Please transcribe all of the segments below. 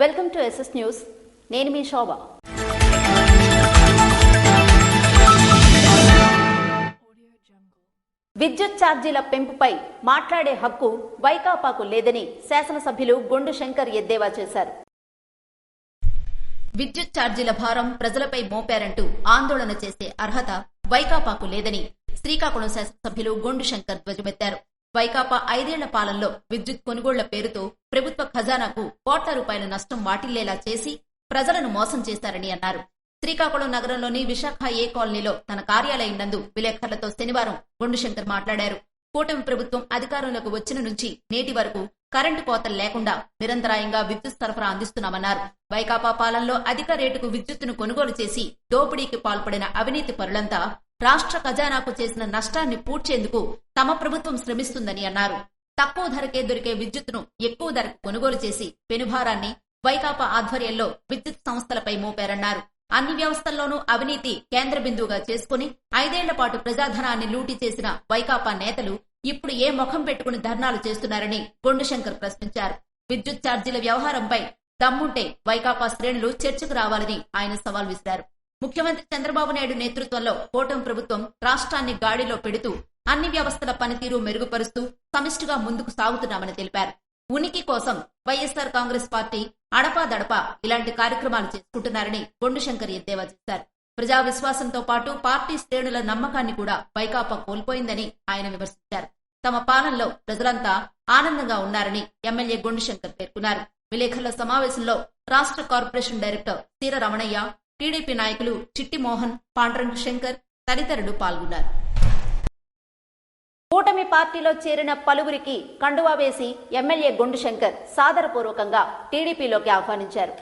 Welcome to SS news. నేను మీ శోభ. విద్యుత్ ఛార్జీల పెంపుపై మాట్లాడే హక్కు వైకాపాకు లేదని శాసనసభ్యులు గొండు శంకర్ ఎద్దేవా చేశారు. విద్యుత్ ఛార్జీల భారం ప్రజలపై మోపారంటూ ఆందోళన చేసే అర్హత వైకాపాకు లేదని శ్రీకాకుళం శాసనసభ్యులు గొండు శంకర్ ధ్వజమెత్తారు. వైకాపా 5 ఏళ్ల పాలనలో విద్యుత్ కొనుగోళ్ల పేరుతో ప్రభుత్వ ఖజానాకు కోట్ల రూపాయల నష్టం వాటిల్లేలా చేసి ప్రజలను మోసం చేశారని అన్నారు. శ్రీకాకుళం నగరంలోని విశాఖ ఏ కాలనీలో తన కార్యాలయం నందు విలేకరులతో శనివారం గొండు శంకర్ మాట్లాడారు. కూటమి ప్రభుత్వం అధికారంలోకి వచ్చిన నుంచి నేటి వరకు కరెంటు కోతలు లేకుండా నిరంతరాయంగా విద్యుత్ సరఫరా అందిస్తున్నామన్నారు. వైకాపా పాలనలో అధిక రేటుకు విద్యుత్తును కొనుగోలు చేసి దోపిడీకి పాల్పడిన అవినీతి పరులంతా రాష్ట్ర ఖజానాకు చేసిన నష్టాన్ని పూడ్చేందుకు తమ ప్రభుత్వం శ్రమిస్తుందని అన్నారు. తక్కువ ధరకే దొరికే విద్యుత్తును ఎక్కువ ధరకు కొనుగోలు చేసి పెనుభారాన్ని వైకాపా ఆధ్వర్యంలో విద్యుత్ సంస్థలపై మోపారన్నారు. అన్ని వ్యవస్థల్లోనూ అవినీతి కేంద్ర బిందువుగా చేసుకుని 5 ఏళ్ల పాటు ప్రజాధనాన్ని లూటీ చేసిన వైకాపా నేతలు ఇప్పుడు ఏ ముఖం పెట్టుకుని ధర్నాలు చేస్తున్నారని గొండు శంకర్ ప్రశ్నించారు. విద్యుత్ ఛార్జీల వ్యవహారంపై దమ్ముంటే వైకాపా శ్రేణులు చర్చకు రావాలని ఆయన సవాల్ విసిరారు. ముఖ్యమంత్రి చంద్రబాబు నాయుడు నేతృత్వంలో కూటమి ప్రభుత్వం రాష్ట్రాన్ని గాడిలో పెడుతూ అన్ని వ్యవస్థల పనితీరు మెరుగుపరుస్తూ సమిష్టిగా ముందుకు సాగుతున్నామని తెలిపారు. ఉనికి కోసం వైఎస్సార్ కాంగ్రెస్ పార్టీ అడపాదడపా ఇలాంటి కార్యక్రమాలు చేసుకుంటున్నారని గొండు శంకర్ ఎద్దేవా చేశారు. ప్రజా విశ్వాసంతో పాటు పార్టీ శ్రేణుల నమ్మకాన్ని కూడా వైకాపా కోల్పోయిందని ఆయన విమర్శించారు. తమ పాలనలో ప్రజలంతా ఆనందంగా ఉన్నారని ఎమ్మెల్యే గొండు శంకర్ పేర్కొన్నారు. విలేకరుల సమావేశంలో రాష్ట్ర కార్పొరేషన్ డైరెక్టర్ సీర రమణయ్య, టీడీపీ నాయకులు చిట్టి మోహన్, పాండ్రంగ్ శంకర్ తదితరులు పాల్గొన్నారు. కూటమి పార్టీలో చేరిన పలువురికి కండువా వేసి ఎమ్మెల్యే గొండు శంకర్ సాదరపూర్వకంగా టీడీపీలోకి ఆహ్వానించారు.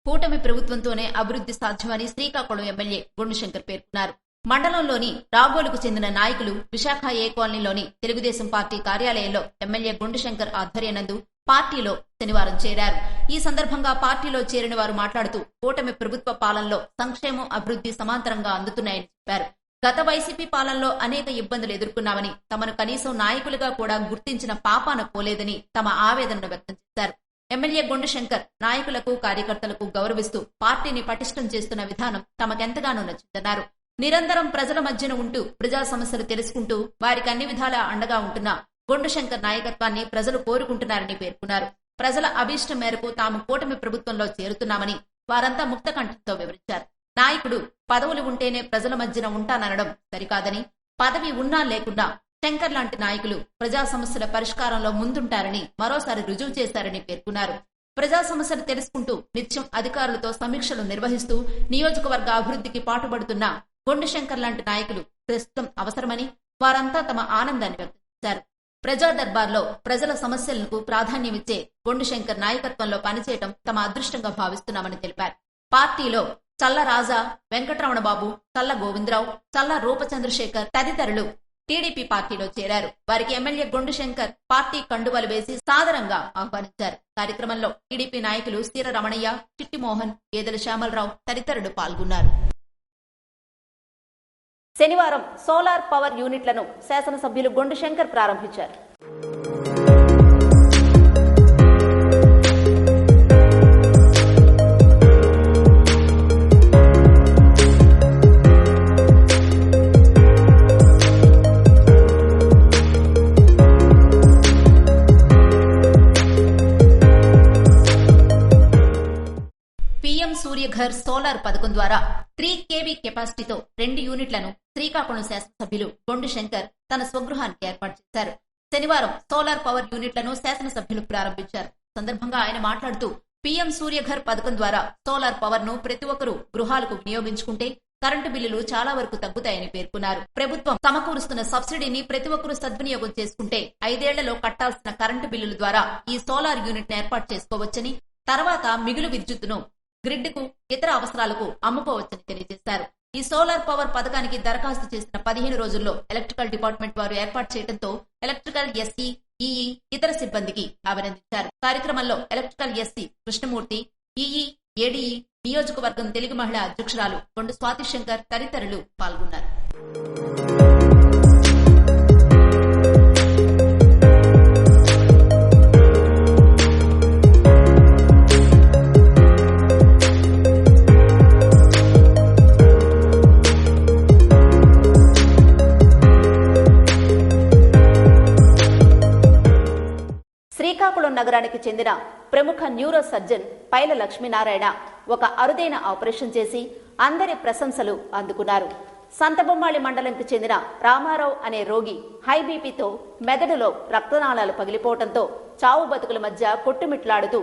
కూటమి ప్రభుత్వంతోనే అభివృద్ధి సాధ్యమని శ్రీకాకుళం ఎమ్మెల్యే గొండు శంకర్ పేర్కొన్నారు. మండలంలోని రాగోలుకు చెందిన నాయకులు విశాఖ ఏ కాలనీలోని తెలుగుదేశం పార్టీ కార్యాలయంలో ఎమ్మెల్యే గొండు శంకర్ ఆధ్వర్యనందు పార్టీలో శనివారం చేరారు. ఈ సందర్భంగా పార్టీలో చేరిన వారు మాట్లాడుతూ కూటమి ప్రభుత్వ పాలనలో సంక్షేమం, అభివృద్ధి సమాంతరంగా అందుతున్నాయని చెప్పారు. గత వైసీపీ పాలనలో అనేక ఇబ్బందులు ఎదుర్కొన్నామని, తమను కనీసం నాయకులుగా కూడా గుర్తించిన పాపాన పోలేదని తమ ఆవేదనను వ్యక్తం చేశారు. ఎమ్మెల్యే గొండు శంకర్ నాయకులకు, కార్యకర్తలకు గౌరవిస్తూ పార్టీని పటిష్టం చేస్తున్న విధానం తమకెంతగానో నచ్చిందన్నారు. నిరంతరం ప్రజల మధ్యన ఉంటూ ప్రజా సమస్యలు తెలుసుకుంటూ వారికి అన్ని విధాలా అండగా ఉంటున్న గొండు శంకర్ నాయకత్వాన్ని ప్రజలు కోరుకుంటున్నారని పేర్కొన్నారు. ప్రజల అభీష్టం మేరకు తాము కూటమి ప్రభుత్వంలో చేరుతున్నామని వారంతా ముక్తకంఠంతో వివరించారు. నాయకుడు పదవులు ఉంటేనే ప్రజల మధ్యన ఉంటాననడం సరికాదని, పదవి ఉన్నా లేకున్నా శంకర్ లాంటి నాయకులు ప్రజా సమస్యల పరిష్కారంలో ముందుంటారని మరోసారి రుజువు చేశారని పేర్కొన్నారు. ప్రజా సమస్యలు తెలుసుకుంటూ నిత్యం అధికారులతో సమీక్షలు నిర్వహిస్తూ నియోజకవర్గ అభివృద్ధికి పాటుపడుతున్న గొండు శంకర్ లాంటి నాయకులు ప్రస్తుతం అవసరమని వారంతా తమ ఆనందాన్ని వ్యక్తం చేశారు. ప్రజా దర్బార్లో ప్రజల సమస్యలకు ప్రాధాన్యమిచ్చే గొండు శంకర్ నాయకత్వంలో పనిచేయడం తమ అదృష్టంగా భావిస్తున్నామని తెలిపారు. పార్టీలో చల్ల రాజా, వెంకటరమణ బాబు, చల్ల గోవిందరావు, చల్ల రూపచంద్రశేఖర్ తదితరులు టీడీపీ పార్టీలో చేరారు. వారికి ఎమ్మెల్యే గొండు శంకర్ పార్టీ కండువలు వేసి సాదరంగా ఆహ్వానించారు. కార్యక్రమంలో టీడీపీ నాయకులు సీర రమణయ్య, చిట్టి మోహన్, గేదెల శ్యామలరావు తదితరులు పాల్గొన్నారు. శనివారం సోలార్ పవర్ యూనిట్లను శాసనసభ్యులు గొండు శంకర్ ప్రారంభించారు. పీఎం సూర్యఘర్ సోలార్ పథకం ద్వారా 3 kV కెపాసిటీతో 2 యూనిట్లను శ్రీకాకుళం శాసనసభ్యులు గొండు శంకర్ తన స్వగృహానికి ఏర్పాటు చేశారు. శనివారం సోలార్ పవర్ యూనిట్లను శాసనసభ్యులు ప్రారంభించారు. సందర్భంగా ఆయన మాట్లాడుతూ పీఎం సూర్యఘర్ పథకం ద్వారా సోలార్ పవర్ ను ప్రతి ఒక్కరూ గృహాలకు వినియోగించుకుంటే కరెంటు బిల్లులు చాలా వరకు తగ్గుతాయని పేర్కొన్నారు. ప్రభుత్వం సమకూరుస్తున్న సబ్సిడీని ప్రతి ఒక్కరూ సద్వినియోగం చేసుకుంటే 5 ఏళ్లలో కట్టాల్సిన కరెంటు బిల్లుల ద్వారా ఈ సోలార్ యూనిట్ ఏర్పాటు చేసుకోవచ్చని, తర్వాత మిగులు విద్యుత్తును గ్రిడ్ కు, ఇతర అవసరాలకు అమ్ముకోవచ్చని తెలియజేశారు. ఈ సోలార్ పవర్ పథకానికి దరఖాస్తు చేసిన 15 రోజుల్లో ఎలక్ట్రికల్ డిపార్ట్మెంట్ వారు ఏర్పాటు చేయడంతో ఎలక్ట్రికల్ ఎస్సీ, ఈఈ, ఇతర సిబ్బందికి అభినందించారు. కార్యక్రమంలో electrical SC Krishnamurthy, EE, ADE, నియోజకవర్గం తెలుగు మహిళా అధ్యక్షురాలు గొండు స్వాతి శంకర్ తదితరులు పాల్గొన్నారు. శ్రీకాకుళం నగరానికి చెందిన ప్రముఖ న్యూరో సర్జన్ పైల లక్ష్మీనారాయణ ఒక అరుదైన ఆపరేషన్ చేసి అందరి ప్రశంసలు అందుకున్నారు. సంతబొమ్మాళి మండలంకి చెందిన రామారావు అనే రోగి హై బీపీతో మెదడులో రక్తనాళాలు పగిలిపోవడంతో చావు బతుకుల మధ్య కొట్టుమిట్లాడుతూ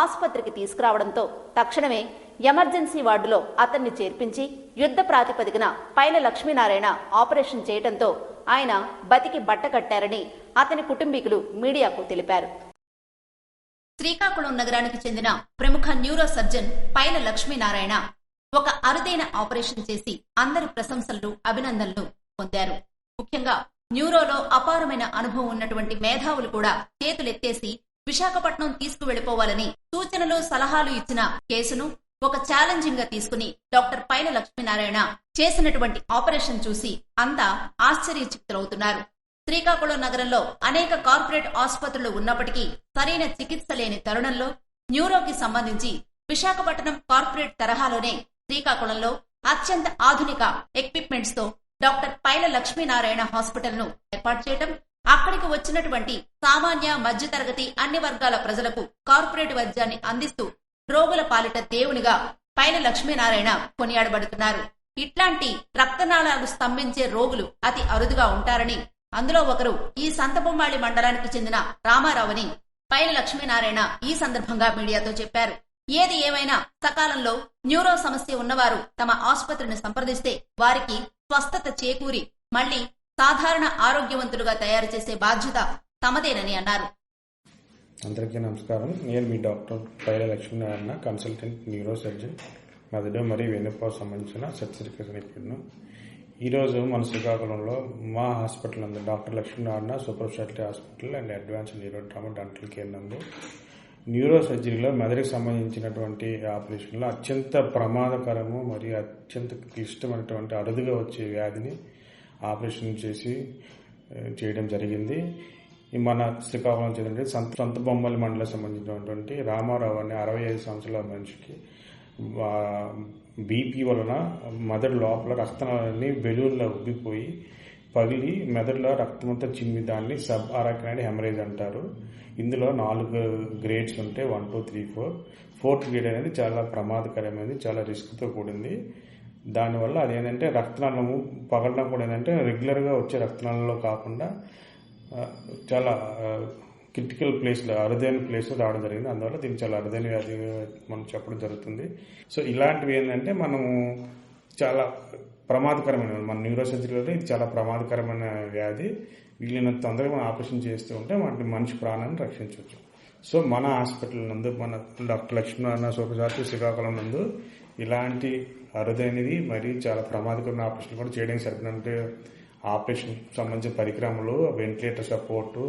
ఆసుపత్రికి తీసుకురావడంతో తక్షణమే ఎమర్జెన్సీ వార్డులో అతన్ని చేర్పించి యుద్ధ ప్రాతిపదికన పైల లక్ష్మీనారాయణ ఆపరేషన్ చేయడంతో ఆయన బతికి బట్టకట్టారని అతని కుటుంబీకులు మీడియాకు తెలిపారు. శ్రీకాకుళం నగరానికి చెందిన ప్రముఖ న్యూరో సర్జన్ పైల లక్ష్మీనారాయణ ఒక అరుదైన ఆపరేషన్ చేసి అందరి ప్రశంసలు అభినందనలు పొందారు. ముఖ్యంగా న్యూరోలో అపారమైన అనుభవం ఉన్నటువంటి మేధావులు కూడా చేతులెత్తేసి విశాఖపట్నం తీసుకువెళ్లిపోవాలని సూచనలు సలహాలు ఇచ్చిన కేసును ఒక ఛాలెంజింగ్ గా తీసుకుని డాక్టర్ పైల లక్ష్మీనారాయణ చేసినటువంటి ఆపరేషన్ చూసి అంతా ఆశ్చర్యచకితులవుతున్నారు. శ్రీకాకుళం నగరంలో అనేక కార్పొరేట్ ఆసుపత్రులు ఉన్నప్పటికీ సరైన చికిత్స లేని తరుణంలో న్యూరోకి సంబంధించి విశాఖపట్నం కార్పొరేట్ తరహాలోనే శ్రీకాకుళంలో అత్యంత ఆధునిక ఎక్విప్మెంట్స్ తో డాక్టర్ పైల లక్ష్మీనారాయణ హాస్పిటల్ ను ఏర్పాటు చేయడం, అక్కడికి వచ్చినటువంటి సామాన్య మధ్యతరగతి అన్ని వర్గాల ప్రజలకు కార్పొరేట్ వైద్యాన్ని అందిస్తూ రోగుల పాలిట దేవునిగా పైల లక్ష్మీనారాయణ కొనియాడబడుతున్నారు. ఇట్లాంటి రక్తనాళాలు స్తంభించే రోగులు అతి అరుదుగా ఉంటారని, అందులో ఒకరు ఈ సంతబొమ్మాళి మండలానికి చెందిన రామారావుని పైల లక్ష్మీనారాయణ ఈ సందర్భంగా మీడియాతో చెప్పారు. ఏది ఏమైనా సకాలంలో న్యూరో సమస్య ఉన్నవారు తమ ఆసుపత్రిని సంప్రదిస్తే వారికి స్వస్థత చేకూరి మళ్లీ సాధారణ ఆరోగ్యవంతులుగా తయారు చేసే బాధ్యత తమదేనని అన్నారు. అందరికీ నమస్కారం. నేను మీ doctor Paila Lakshminarayana, consultant neurosurgeon, మెదడు మరియు వెన్నుపాకు సంబంధించిన శస్త్రచికిత్స నిపుణుడు. ఈరోజు మన శ్రీకాకుళంలో మా హాస్పిటల్ నందు doctor Lakshminarayana super speciality hospital and advance neuro trauma dental care నందు న్యూరో సర్జరీలో మెదడుకు సంబంధించినటువంటి ఆపరేషన్లో అత్యంత ప్రమాదకరము మరియు అత్యంత క్లిష్టమైనటువంటి అరుదుగా వచ్చే వ్యాధిని ఆపరేషన్ చేసి చేయడం జరిగింది. మన శ్రీకాకుళం చెందిన సంతబొమ్మాళి మండలం సంబంధించినటువంటి రామారావు అనే 65 సంవత్సరాల మనిషికి బీపీ వలన మెదడు లోపల రక్తనాళాలన్నీ బెలూన్లో ఉబ్బిపోయి పగిలి మెదడులో రక్తమంతా చిమ్మి దాన్ని సబ్ అరాకినాయిడ్ హెమరేజ్ అంటారు. ఇందులో 4 గ్రేడ్స్ ఉంటాయి, 1, 2, 3, 4. 4th గ్రేడ్ అనేది చాలా ప్రమాదకరమైనది, చాలా రిస్క్తో కూడింది. దానివల్ల అదేంటంటే రక్తనాళము పగలడం కూడా ఏంటంటే రెగ్యులర్గా వచ్చే రక్తనాళంలో కాకుండా చాలా క్రిటికల్ ప్లేస్లో, అరుదైన ప్లేస్లో రావడం జరిగింది. అందువల్ల దీనికి చాలా అరుదైన వ్యాధి మనం చెప్పడం జరుగుతుంది. సో ఇలాంటివి ఏంటంటే మనము చాలా ప్రమాదకరమైన, మన న్యూరో సర్జరీలో ఇది చాలా ప్రమాదకరమైన వ్యాధి. వీళ్ళని తొందరగా మనం ఆపరేషన్ చేస్తూ ఉంటే వాటి మనిషి ప్రాణాన్ని రక్షించవచ్చు. సో మన హాస్పిటల్ నందు, మన doctor Lakshminarayana super speciality Srikakulam నందు ఇలాంటి అరుదైనది మరియు చాలా ప్రమాదకరమైన ఆపరేషన్ కూడా చేయడానికి సరిపడినంటే ఆపరేషన్ సంబంధించిన పరికరములు, ventilator support,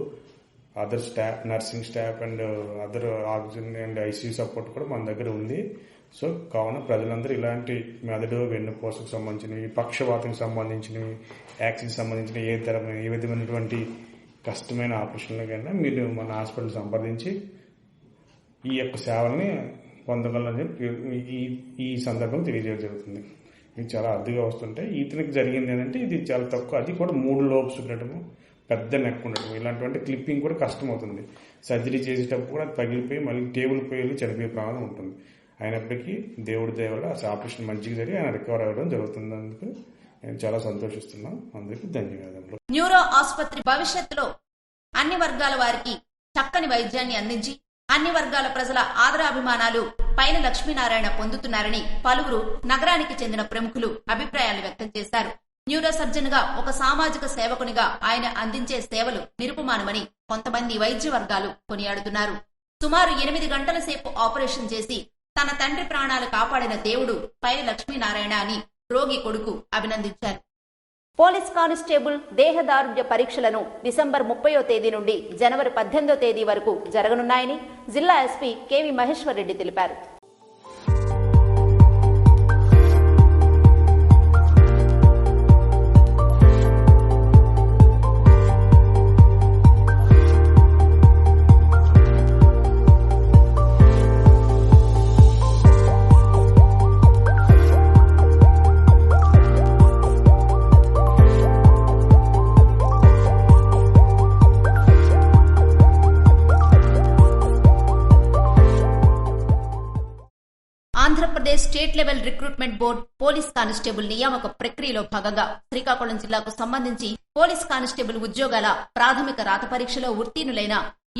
other staff, nursing staff and other oxygen and ICU support కూడా మన దగ్గర ఉంది. సో కావున ప్రజలందరూ ఇలాంటి మెదడు వెన్నుపూసకు సంబంధించినవి, పక్షవాతానికి సంబంధించినవి, యాక్సిడెంట్ సంబంధించిన ఏ విధమైనటువంటి కష్టమైన ఆపరేషన్లకైనా మీరు మన హాస్పిటల్ సంప్రదించి ఈ యొక్క సేవల్ని పొందగలని ఈ సందర్భం తెలియజేయడం జరుగుతుంది. ఇది చాలా అరుదుగా వస్తుంటాయి. ఇతనికి జరిగింది ఏంటంటే ఇది చాలా తక్కువ, అది కూడా 3 లోబ్స్ ఉండటము, పెద్ద నెక్ ఉండటం, ఇలాంటివంటి క్లిప్పింగ్ కూడా కష్టమవుతుంది. సర్జరీ చేసేటప్పుడు కూడా పగిలిపోయి మళ్ళీ టేబుల్ పోయి చనిపోయే ప్రమాదం ఉంటుంది. అయినప్పటికీ దేవుడి దయ వల్ల ఆ ఆపరేషన్ మంచిగా జరిగి ఆయన రికవర్ అవ్వడం జరుగుతున్నందుకు నేను చాలా సంతోషిస్తున్నాను. అందరికీ ధన్యవాదాలు. న్యూరో ఆసుపత్రి భవిష్యత్తులో అన్ని వర్గాల వారికి చక్కని వైద్యాన్ని అందించి అన్ని వర్గాల ప్రజల ఆదరాభిమానాలు పైల లక్ష్మీనారాయణ పొందుతున్నారని పలువురు నగరానికి చెందిన ప్రముఖులు అభిప్రాయాలు వ్యక్తం చేశారు. న్యూరో సర్జన్ గా ఒక సామాజిక సేవకునిగా ఆయన అందించే సేవలు నిరుపమానమని కొంతమంది వైద్య వర్గాలు కొనియాడుతున్నారు. సుమారు 8 గంటల సేపు ఆపరేషన్ చేసి తన తండ్రి ప్రాణాలు కాపాడిన దేవుడు పైల లక్ష్మీనారాయణ అని రోగి కొడుకు అభినందించారు. పోలీస్ కానిస్టేబుల్ దేహదారుఢ్య పరీక్షలను డిసెంబర్ 30వ తేదీ నుండి జనవరి 18వ తేదీ వరకు జరగనున్నాయని జిల్లా ఎస్పీ కెవి మహేశ్వర్ రెడ్డి తెలిపారు. Level recruitment board police constable నియామక ప్రక్రియలో భాగంగా శ్రీకాకుళం జిల్లాకు సంబంధించి పోలీస్ కానిస్టేబుల్ ఉద్యోగాల ప్రాథమిక రాత పరీక్షలో ఉత్తీర్ణులైన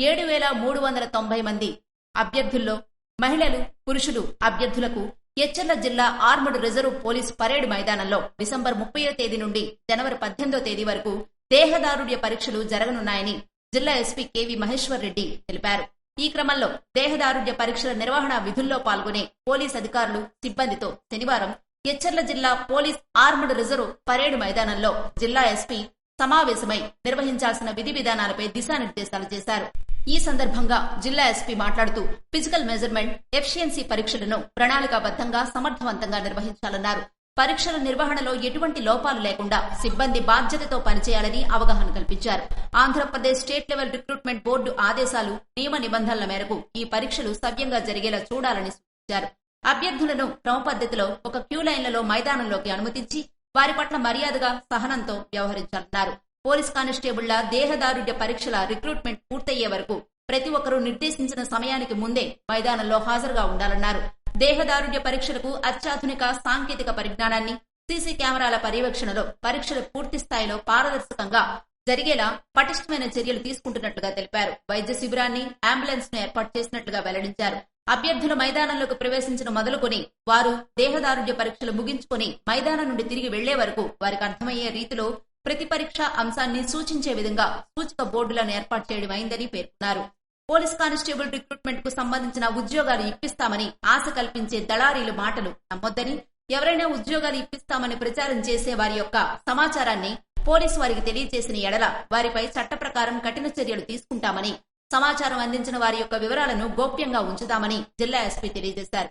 7,390 మంది అభ్యర్థుల్లో మహిళలు, పురుషులు అభ్యర్థులకు ఎచ్చెర్ల జిల్లా ఆర్మడ్ రిజర్వ్ పోలీస్ పరేడ్ మైదానంలో డిసెంబర్ 30వ తేదీ నుండి జనవరి 18వ తేదీ వరకు దేహదారుఢ్య పరీక్షలు జరగనున్నాయని జిల్లా ఎస్పీ కెవి మహేశ్వర్ రెడ్డి తెలిపారు. ఈ క్రమంలో దేహదారుఢ్య పరీక్షల నిర్వహణ విధుల్లో పాల్గొనే పోలీస్ అధికారులు, సిబ్బందితో శనివారం ఎచ్చెర్ల జిల్లా పోలీస్ ఆర్మడ్ రిజర్వ్ పరేడ్ మైదానంలో జిల్లా ఎస్పీ సమావేశమై నిర్వహించాల్సిన విధి విధానాలపై దిశానిర్దేశాలు చేశారు. ఈ సందర్భంగా జిల్లా ఎస్పీ మాట్లాడుతూ ఫిజికల్ మెజర్మెంట్, ఎఫిషియన్సీ పరీక్షలను ప్రణాళికాబద్దంగా సమర్థవంతంగా నిర్వహించాలన్నారు. పరీక్షల నిర్వహణలో ఎటువంటి లోపాలు లేకుండా సిబ్బంది బాధ్యతతో పనిచేయాలని అవగాహన కల్పించారు. Andhra Pradesh state level recruitment board ఆదేశాలు, నియమ నిబంధనల మేరకు ఈ పరీక్షలు సవ్యంగా జరిగేలా చూడాలని సూచించారు. అభ్యర్థులను క్రమ పద్ధతిలో ఒక క్యూ లైన్లలో మైదానంలోకి అనుమతించి వారి పట్ల మర్యాదగా, సహనంతో వ్యవహరించాలన్నారు. పోలీస్ కానిస్టేబుళ్ల దేహదారుఢ్య పరీక్షల రిక్రూట్మెంట్ పూర్తయ్యే వరకు ప్రతి ఒక్కరూ నిర్దేశించిన సమయానికి ముందే మైదానంలో హాజరుగా ఉండాలన్నారు. దేహదారుఢ్య పరీక్షలకు అత్యాధునిక సాంకేతిక పరిజ్ఞానాన్ని, సీసీ కెమెరాల పర్యవేక్షణలో పరీక్షలు పూర్తి స్థాయిలో పారదర్శకంగా జరిగేలా పటిష్టమైన చర్యలు తీసుకుంటున్నట్లుగా తెలిపారు. వైద్య శిబిరాన్ని, అంబులెన్స్ ను ఏర్పాటు చేసినట్లుగా వెల్లడించారు. అభ్యర్థులు మైదానంలోకి ప్రవేశించిన మొదలుకొని వారు దేహదారుఢ్య పరీక్షలు ముగించుకొని మైదానం నుండి తిరిగి వెళ్లే వరకు వారికి అర్థమయ్యే రీతిలో ప్రతి పరీక్ష అంశాన్ని సూచించే విధంగా సూచిక బోర్డులను ఏర్పాటు చేయడం అయిందని పేర్కొన్నారు. పోలీస్ కానిస్టేబుల్ రిక్రూట్మెంట్ కు సంబంధించిన ఉద్యోగాలు ఇప్పిస్తామని ఆశ కల్పించే దళారీల మాటలు నమ్మొద్దని, ఎవరైనా ఉద్యోగాలు ఇప్పిస్తామని ప్రచారం చేసే వారి యొక్క సమాచారాన్ని పోలీసు వారికి తెలియజేసిన ఎడల వారిపై చట్ట ప్రకారం కఠిన చర్యలు తీసుకుంటామని, సమాచారం అందించిన వారి యొక్క వివరాలను గోప్యంగా ఉంచుతామని జిల్లా ఎస్పీ తెలియజేశారు.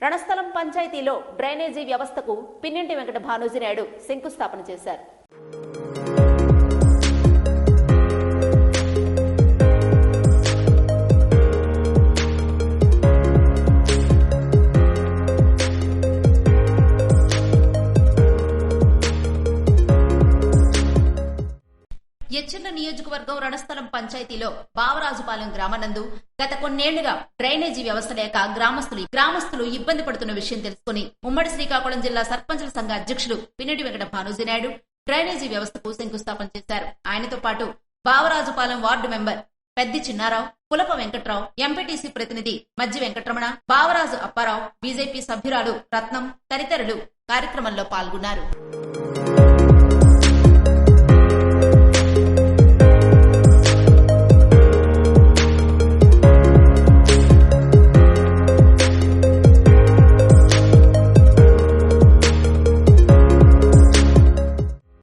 రణస్థలం పంచాయతీలో డ్రైనేజీ వ్యవస్థకు పిన్నింటి వెంకట భానుజీనాయుడు శంకుస్థాపన చేశారు. ఎచ్చెర్ల నియోజకవర్గం రణస్థలం పంచాయతీలో బావరాజుపాలెం గ్రామనందు గత కొన్నేళ్లుగా డ్రైనేజీ వ్యవస్థ లేక గ్రామస్తులు ఇబ్బంది పడుతున్న విషయం తెలుసుకుని ఉమ్మడి శ్రీకాకుళం జిల్లా సర్పంచుల సంఘ అధ్యక్షులు పిన్నిటి వెంకట భానుజీనాయుడు డ్రైనేజీ వ్యవస్థకు శంకుస్థాపన చేశారు. ఆయనతో పాటు బావరాజుపాలెం ward member Peddi Chinnarao, పులప Venkatrao, MPTC ప్రతినిధి మజ్జి వెంకటరమణ, బావరాజు అప్పారావు, బీజేపీ సభ్యురాలు రత్నం తదితరులు కార్యక్రమంలో పాల్గొన్నారు.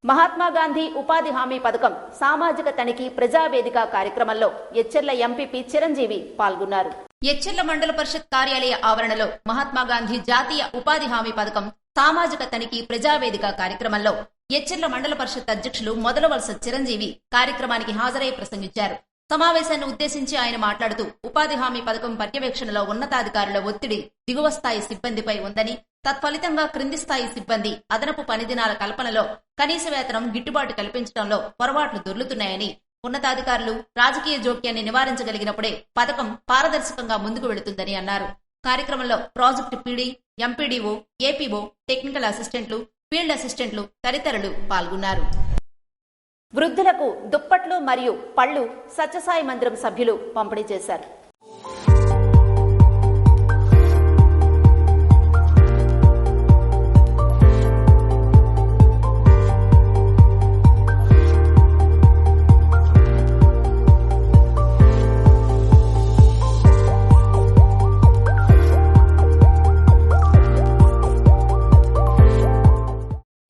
మహాత్మా గాంధీ ఉపాధి హామీ పథకం సామాజిక తనిఖీ ప్రజావేదిక కార్యక్రమంలో ఎచ్చెర్ల ఎంపీపీ చిరంజీవి పాల్గొన్నారు. ఎచ్చెర్ల మండల పరిషత్ కార్యాలయ ఆవరణలో మహాత్మా గాంధీ జాతీయ ఉపాధి హామీ పథకం సామాజిక తనిఖీ ప్రజావేదిక కార్యక్రమంలో ఎచ్చెర్ల మండల పరిషత్ అధ్యక్షులు మొదలవలస చిరంజీవి కార్యక్రమానికి హాజరై ప్రసంగించారు. సమావేశాన్ని ఉద్దేశించి ఆయన మాట్లాడుతూ ఉపాధి హామీ పథకం పర్యవేక్షణలో ఉన్నతాధికారుల ఒత్తిడి దిగువ స్థాయి సిబ్బందిపై ఉందని, తత్ఫలితంగా క్రింది స్థాయి సిబ్బంది అదనపు పని దినాల కల్పనలో, కనీస వేతనం గిట్టుబాటు కల్పించడంలో పొరపాట్లు దొర్లుతున్నాయని, ఉన్నతాధికారులు రాజకీయ జోక్యాన్ని నివారించగలిగినప్పుడే పథకం పారదర్శకంగా ముందుకు వెళుతుందని అన్నారు. కార్యక్రమంలో project PD, MPDO, APO, technical అసిస్టెంట్లు, ఫీల్డ్ అసిస్టెంట్లు తదితరులు పాల్గొన్నారు. వృద్ధులకు దుప్పట్లు మరియు పళ్లు సత్యసాయి మందిరం సభ్యులు పంపిణీ చేశారు.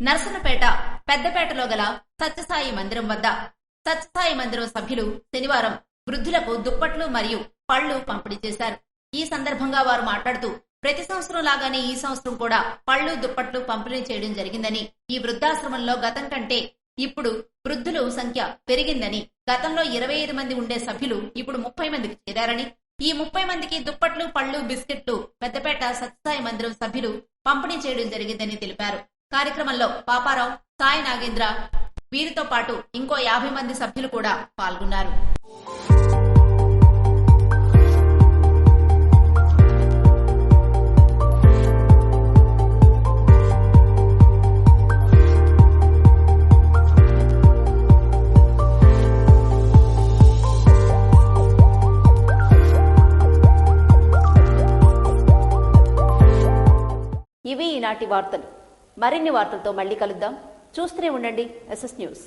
నర్సనపేట పెద్దపేటలో గల సత్యసాయి మందిరం వద్ద సత్యసాయి మందిరం సభ్యులు శనివారం వృద్ధులకు దుప్పట్లు మరియు పళ్లు పంపిణీ చేశారు. ఈ సందర్భంగా వారు మాట్లాడుతూ ప్రతి సంవత్సరం లాగానే ఈ సంవత్సరం కూడా పళ్ళు దుప్పట్లు పంపిణీ చేయడం జరిగిందని, ఈ వృద్ధాశ్రమంలో గతం కంటే ఇప్పుడు వృద్ధుల సంఖ్య పెరిగిందని, గతంలో 25 మంది ఉండే సభ్యులు ఇప్పుడు 30 మందికి చేరారని, ఈ 30 మందికి దుప్పట్లు పళ్ళు బిస్కెట్లు పెద్దపేట సత్యసాయి మందిరం సభ్యులు పంపిణీ చేయడం జరిగిందని తెలిపారు. కార్యక్రమంలో పాపారావు, సాయి నాగేంద్ర, వీరితో పాటు ఇంకో 50 మంది సభ్యులు కూడా పాల్గొన్నారు. ఇవి ఈనాటి వార్తలు. మరిన్ని వార్తలతో మళ్ళీ కలుద్దాం. చూస్తూనే ఉండండి SS న్యూస్.